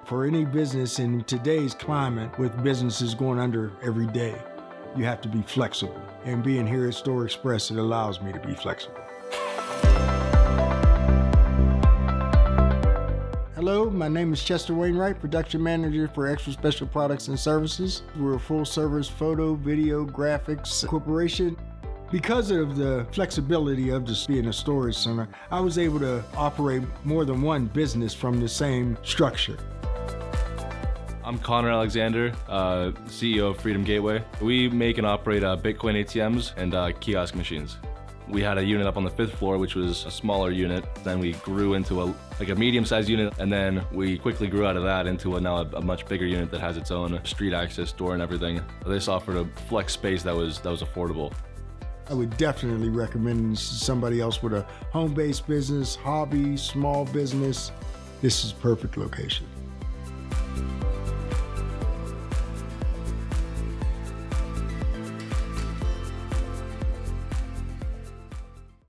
For any business in today's climate, with businesses going under every day, you have to be flexible. And being here at STORExpress, it allows me to be flexible. Hello, my name is Chester Wainwright, Production Manager for Extra Special Products and Services. We're a full-service photo, video, graphics corporation. Because of the flexibility of just being a storage center, I was able to operate more than one business from the same structure. I'm Connor Alexander, CEO of Freedom Gateway. We make and operate Bitcoin ATMs and kiosk machines. We had a unit up on the 5th floor, which was a smaller unit. Then we grew into a medium-sized unit, and then we quickly grew out of that into now a much bigger unit that has its own street access door and everything. This offered a flex space that was affordable. I would definitely recommend this to somebody else with a home-based business, hobby, small business. This is a perfect location.